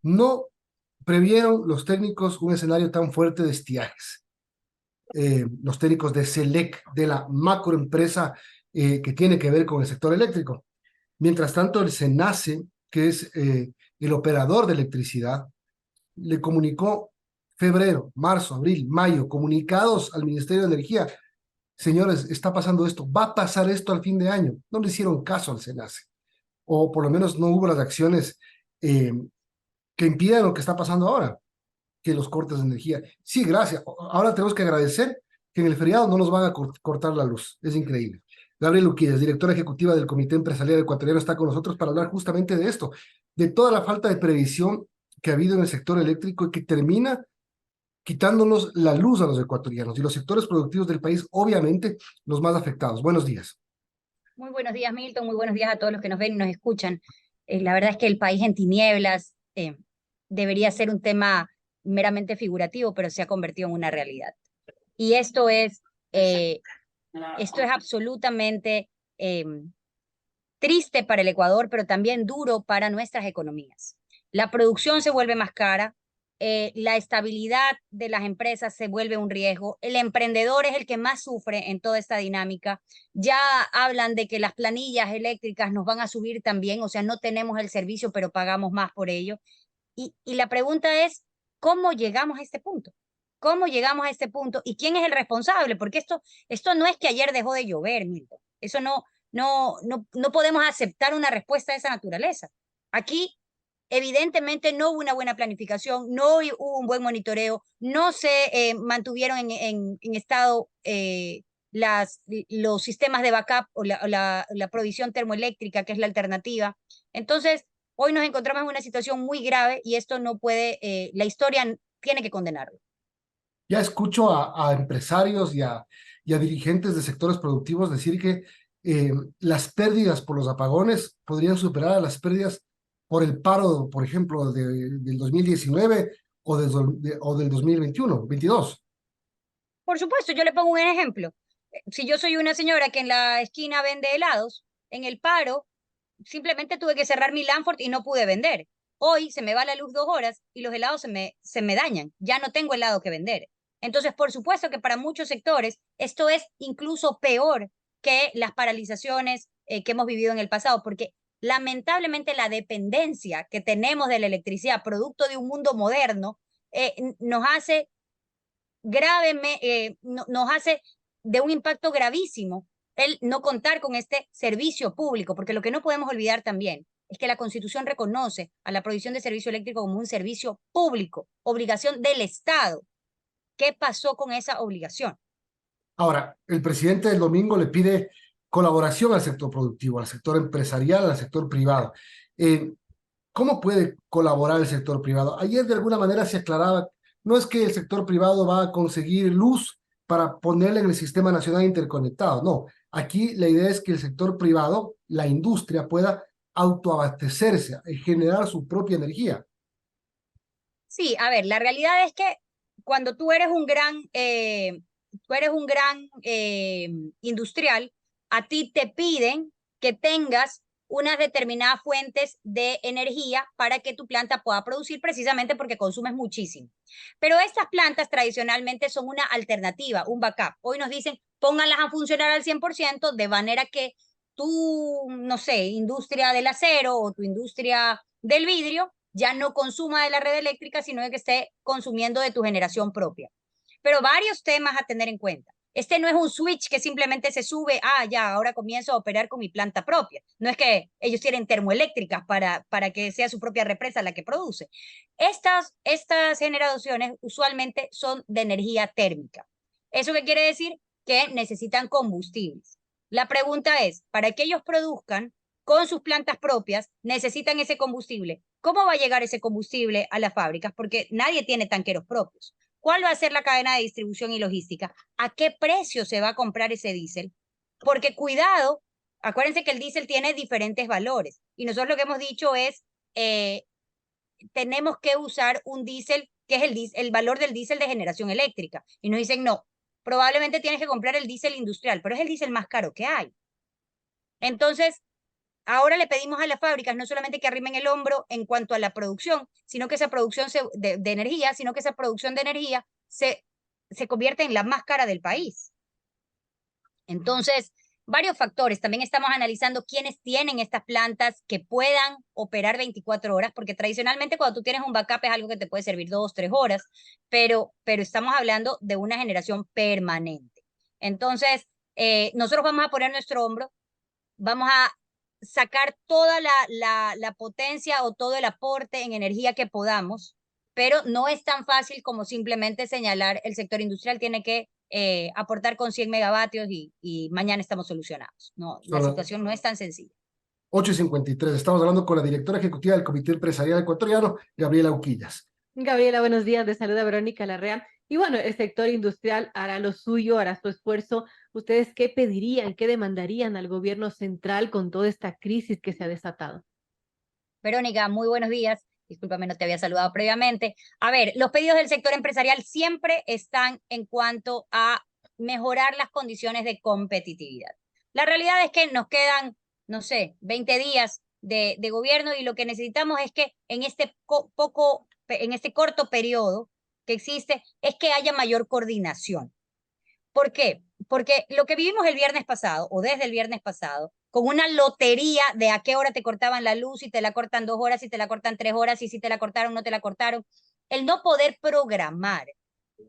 No previeron los técnicos un escenario tan fuerte de estiajes. Los técnicos de SELEC, de la macroempresa que tiene que ver con el sector eléctrico. Mientras tanto, el SENACE, que es el operador de electricidad, le comunicó febrero, marzo, abril, mayo, comunicados al Ministerio de Energía. Señores, está pasando esto, va a pasar esto al fin de año. No le hicieron caso al SENACE, o por lo menos no hubo las acciones eh, que impidan lo que está pasando ahora, que los cortes de energía. Sí, gracias. Ahora tenemos que agradecer que en el feriado no nos van a cortar la luz. Es increíble. Gabriel Luquíez, directora ejecutiva del Comité Empresarial Ecuatoriano, está con nosotros para hablar justamente de esto, de toda la falta de previsión que ha habido en el sector eléctrico y que termina quitándonos la luz a los ecuatorianos y los sectores productivos del país, obviamente, los más afectados. Buenos días. Muy buenos días, Milton. Muy buenos días a todos los que nos ven y nos escuchan. La verdad es que el país en tinieblas debería ser un tema meramente figurativo, pero se ha convertido en una realidad. Y eh, esto es absolutamente eh, triste para el Ecuador, pero también duro para nuestras economías. La producción se vuelve más cara, la estabilidad de las empresas se vuelve un riesgo, el emprendedor es el que más sufre en toda esta dinámica. Ya hablan de que las planillas eléctricas nos van a subir también, o sea, no tenemos el servicio, pero pagamos más por ello. Y la pregunta es, ¿cómo llegamos a este punto? ¿Cómo llegamos a este punto? ¿Y quién es el responsable? Porque esto no es que ayer dejó de llover, Milton. Eso no podemos aceptar una respuesta de esa naturaleza. Aquí, evidentemente, no hubo una buena planificación, no hubo un buen monitoreo, no se mantuvieron en estado los sistemas de backup o la provisión termoeléctrica, que es la alternativa. Entonces, hoy nos encontramos en una situación muy grave y esto no puede, la historia tiene que condenarlo. Ya escucho a empresarios y a dirigentes de sectores productivos decir que las pérdidas por los apagones podrían superar a las pérdidas por el paro, por ejemplo, del 2019 o del 2021, 22. Por supuesto, yo le pongo un ejemplo. Si yo soy una señora que en la esquina vende helados, en el paro simplemente tuve que cerrar mi Lanford y no pude vender. Hoy se me va la luz 2 horas y los helados se me dañan. Ya no tengo helado que vender. Entonces, por supuesto que para muchos sectores esto es incluso peor que las paralizaciones que hemos vivido en el pasado, porque lamentablemente la dependencia que tenemos de la electricidad, producto de un mundo moderno, nos hace nos hace de un impacto gravísimo el no contar con este servicio público, porque lo que no podemos olvidar también es que la Constitución reconoce a la provisión de servicio eléctrico como un servicio público, obligación del Estado. ¿Qué pasó con esa obligación? Ahora, el presidente del domingo le pide colaboración al sector productivo, al sector empresarial, al sector privado. Eh, ¿Cómo puede colaborar el sector privado? Ayer de alguna manera se aclaraba, no es que el sector privado va a conseguir luz para ponerla en el sistema nacional interconectado, no. Aquí la idea es que el sector privado, la industria, pueda autoabastecerse y generar su propia energía. Sí, a ver, la realidad es que cuando tú eres un gran industrial, a ti te piden que tengas unas determinadas fuentes de energía para que tu planta pueda producir precisamente porque consumes muchísimo. Pero estas plantas tradicionalmente son una alternativa, un backup. Hoy nos dicen, pónganlas a funcionar al 100% de manera que tu, no sé, industria del acero o tu industria del vidrio ya no consuma de la red eléctrica, sino de que esté consumiendo de tu generación propia. Pero varios temas a tener en cuenta. Este no es un switch que simplemente se sube, ya, ahora comienzo a operar con mi planta propia. No es que ellos tienen termoeléctricas para que sea su propia represa la que produce. Estas generaciones usualmente son de energía térmica. ¿Eso qué quiere decir? Que necesitan combustibles. La pregunta es, para que ellos produzcan con sus plantas propias, necesitan ese combustible. ¿Cómo va a llegar ese combustible a las fábricas? Porque nadie tiene tanqueros propios. ¿Cuál va a ser la cadena de distribución y logística? ¿A qué precio se va a comprar ese diésel? Porque cuidado, acuérdense que el diésel tiene diferentes valores y nosotros lo que hemos dicho es, eh, tenemos que usar un diésel que es el valor del diésel de generación eléctrica. Y nos dicen, no, probablemente tienes que comprar el diésel industrial, pero es el diésel más caro que hay. Entonces, ahora le pedimos a las fábricas no solamente que arrimen el hombro en cuanto a la producción, sino que esa producción de energía, sino que esa producción de energía se convierte en la más cara del país. Entonces, varios factores. También estamos analizando quiénes tienen estas plantas que puedan operar 24 horas, porque tradicionalmente cuando tú tienes un backup es algo que te puede servir 2, 3 horas, pero estamos hablando de una generación permanente. Entonces, nosotros vamos a poner nuestro hombro, vamos a sacar toda la potencia o todo el aporte en energía que podamos, pero no es tan fácil como simplemente señalar el sector industrial tiene que aportar con 100 megavatios y mañana estamos solucionados. No, la Son las situación no es tan sencilla. 8:53. Estamos hablando con la directora ejecutiva del Comité Empresarial Ecuatoriano, Gabriela Uquillas. Gabriela, buenos días. De saluda Verónica Larrea. Y bueno, el sector industrial hará lo suyo, hará su esfuerzo. ¿Ustedes qué pedirían, qué demandarían al gobierno central con toda esta crisis que se ha desatado? Verónica, muy buenos días. Discúlpame, no te había saludado previamente. A ver, los pedidos del sector empresarial siempre están en cuanto a mejorar las condiciones de competitividad. La realidad es que nos quedan, no sé, 20 días de gobierno y lo que necesitamos es que en este en este corto periodo que existe, es que haya mayor coordinación. ¿Por qué? Porque lo que vivimos el viernes pasado, o desde el viernes pasado, con una lotería de a qué hora te cortaban la luz, si te la cortan 2 horas, si te la cortan 3 horas, y si te la cortaron, no te la cortaron, el no poder programar.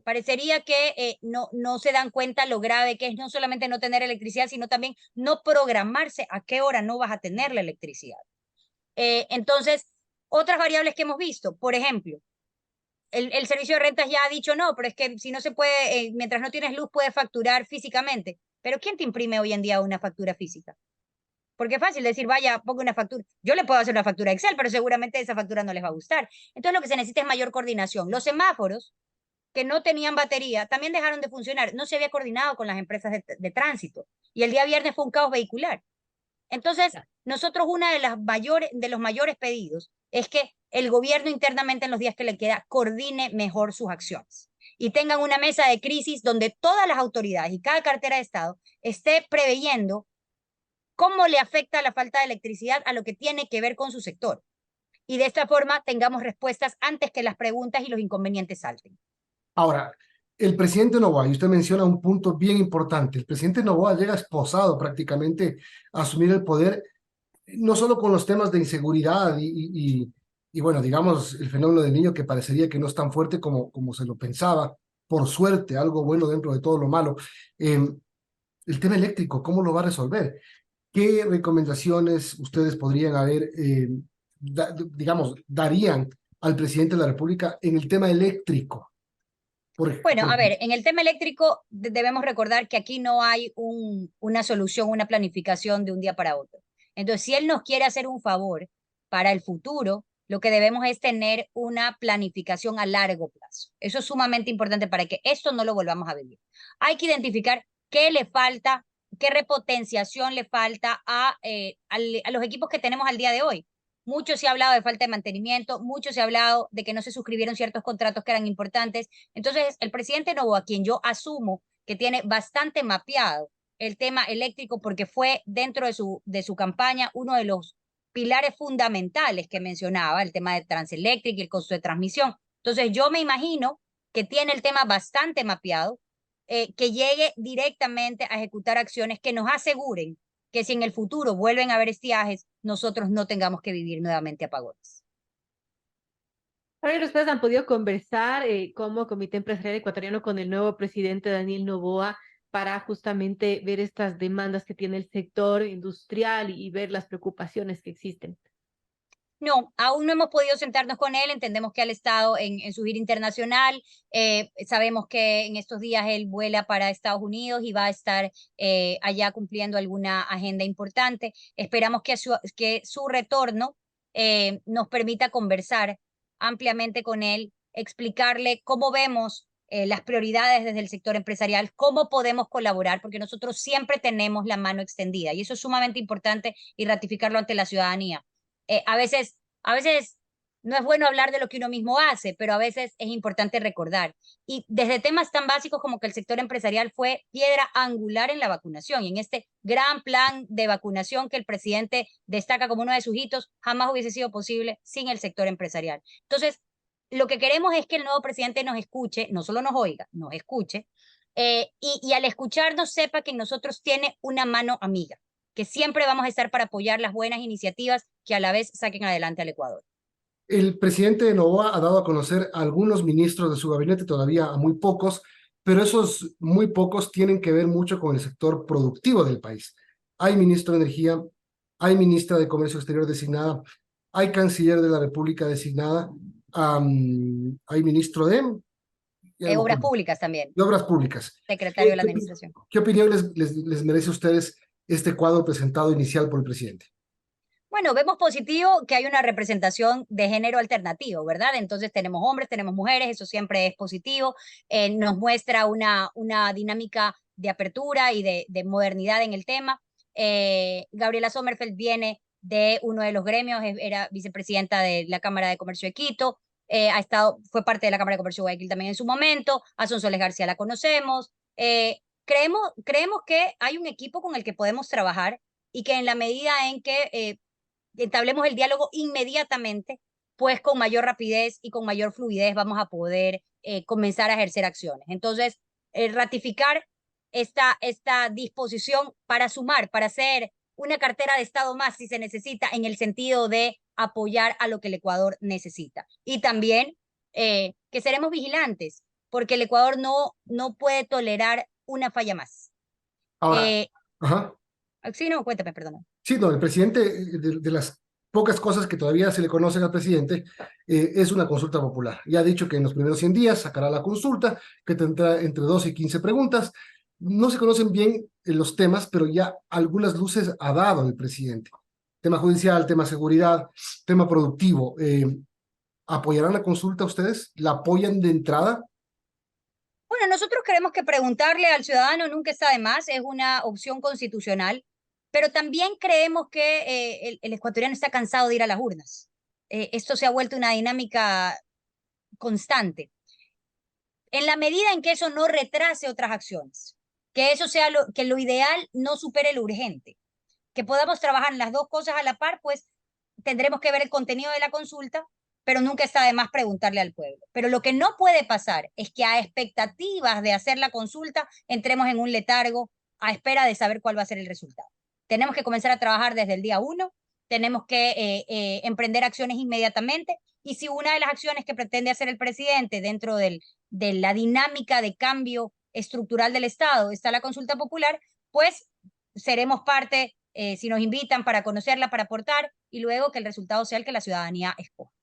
Parecería que no se dan cuenta lo grave que es no solamente no tener electricidad, sino también no programarse a qué hora no vas a tener la electricidad. Entonces, otras variables que hemos visto, por ejemplo, el servicio de rentas ya ha dicho no, pero es que si no se puede, mientras no tienes luz, puedes facturar físicamente. Pero ¿quién te imprime hoy en día una factura física? Porque es fácil decir, vaya, pongo una factura. Yo le puedo hacer una factura Excel, pero seguramente esa factura no les va a gustar. Entonces lo que se necesita es mayor coordinación. Los semáforos que no tenían batería también dejaron de funcionar. No se había coordinado con las empresas de tránsito. Y el día viernes fue un caos vehicular. Entonces, nosotros una de los mayores pedidos es que el gobierno internamente en los días que le queda coordine mejor sus acciones y tengan una mesa de crisis donde todas las autoridades y cada cartera de Estado esté preveyendo cómo le afecta la falta de electricidad a lo que tiene que ver con su sector. Y de esta forma tengamos respuestas antes que las preguntas y los inconvenientes salten. Ahora, el presidente Noboa, y usted menciona un punto bien importante, el presidente Noboa llega esposado prácticamente a asumir el poder, no solo con los temas de inseguridad y bueno, digamos, el fenómeno del niño que parecería que no es tan fuerte como se lo pensaba, por suerte, algo bueno dentro de todo lo malo. El tema eléctrico, ¿cómo lo va a resolver? ¿Qué recomendaciones ustedes podrían haber, digamos, darían al presidente de la República en el tema eléctrico? Bueno, a ver, en el tema eléctrico debemos recordar que aquí no hay una solución, una planificación de un día para otro. Entonces, si él nos quiere hacer un favor para el futuro, lo que debemos es tener una planificación a largo plazo. Eso es sumamente importante para que esto no lo volvamos a vivir. Hay que identificar qué le falta, qué repotenciación le falta a los equipos que tenemos al día de hoy. Mucho se ha hablado de falta de mantenimiento, mucho se ha hablado de que no se suscribieron ciertos contratos que eran importantes. Entonces, el presidente Noboa, a quien yo asumo que tiene bastante mapeado el tema eléctrico, porque fue dentro de su campaña uno de los pilares fundamentales que mencionaba, el tema de Transeléctrica y el costo de transmisión. Entonces, yo me imagino que tiene el tema bastante mapeado, que llegue directamente a ejecutar acciones que nos aseguren que si en el futuro vuelven a haber estiajes, nosotros no tengamos que vivir nuevamente apagones. A ver, ustedes han podido conversar como Comité Empresarial Ecuatoriano con el nuevo presidente Daniel Noboa para justamente ver estas demandas que tiene el sector industrial y ver las preocupaciones que existen. No, aún no hemos podido sentarnos con él, entendemos que él ha estado en su gira internacional, sabemos que en estos días él vuela para Estados Unidos y va a estar allá cumpliendo alguna agenda importante. Esperamos que su retorno nos permita conversar ampliamente con él, explicarle cómo vemos las prioridades desde el sector empresarial, cómo podemos colaborar, porque nosotros siempre tenemos la mano extendida y eso es sumamente importante y ratificarlo ante la ciudadanía. A veces no es bueno hablar de lo que uno mismo hace, pero a veces es importante recordar. Y desde temas tan básicos como que el sector empresarial fue piedra angular en la vacunación y en este gran plan de vacunación que el presidente destaca como uno de sus hitos, jamás hubiese sido posible sin el sector empresarial. Entonces, lo que queremos es que el nuevo presidente nos escuche, no solo nos oiga, nos escuche, y al escucharnos sepa que en nosotros tiene una mano amiga, que siempre vamos a estar para apoyar las buenas iniciativas que a la vez saquen adelante al Ecuador. El presidente de Novoa ha dado a conocer a algunos ministros de su gabinete, todavía a muy pocos, pero esos muy pocos tienen que ver mucho con el sector productivo del país. Hay ministro de Energía, hay ministra de Comercio Exterior designada, hay canciller de la República designada, hay ministro ya no me Obras acuerdo, públicas también, de Obras Públicas. secretario de la Administración. ¿Qué opinión les merece a ustedes este cuadro presentado inicial por el presidente? Bueno, vemos positivo que hay una representación de género alternativo, ¿verdad? Entonces tenemos hombres, tenemos mujeres, eso siempre es positivo. Nos muestra una dinámica de apertura y de modernidad en el tema. Gabriela Sommerfeld viene de uno de los gremios, era vicepresidenta de la Cámara de Comercio de Quito, fue parte de la Cámara de Comercio de Guayaquil también en su momento. A Sonsoles García la conocemos. Creemos que hay un equipo con el que podemos trabajar y que en la medida en que entablemos el diálogo inmediatamente, pues con mayor rapidez y con mayor fluidez vamos a poder comenzar a ejercer acciones. Entonces, ratificar esta disposición para sumar, para hacer una cartera de Estado más si se necesita, en el sentido de apoyar a lo que el Ecuador necesita. Y también que seremos vigilantes, porque el Ecuador no puede tolerar una falla más. Ahora, ajá. Sí, no, cuéntame, perdón. Sí, no, el presidente, de las pocas cosas que todavía se le conocen al presidente, es una consulta popular. Ya ha dicho que en los primeros 100 días sacará la consulta, que tendrá entre 12 y 15 preguntas. No se conocen bien los temas, pero ya algunas luces ha dado el presidente. Tema judicial, tema seguridad, tema productivo. ¿Apoyarán la consulta ustedes? ¿La apoyan de entrada? Bueno, nosotros creemos que preguntarle al ciudadano nunca está de más, es una opción constitucional, pero también creemos que el ecuatoriano está cansado de ir a las urnas. Esto se ha vuelto una dinámica constante. En la medida en que eso no retrase otras acciones, que eso sea que lo ideal no supere lo urgente, que podamos trabajar en las dos cosas a la par, pues tendremos que ver el contenido de la consulta, pero nunca está de más preguntarle al pueblo. Pero lo que no puede pasar es que a expectativas de hacer la consulta entremos en un letargo a espera de saber cuál va a ser el resultado. Tenemos que comenzar a trabajar desde el día 1, tenemos que emprender acciones inmediatamente, y si una de las acciones que pretende hacer el presidente dentro de la dinámica de cambio estructural del Estado está la consulta popular, pues seremos parte si nos invitan para conocerla, para aportar, y luego que el resultado sea el que la ciudadanía escoja.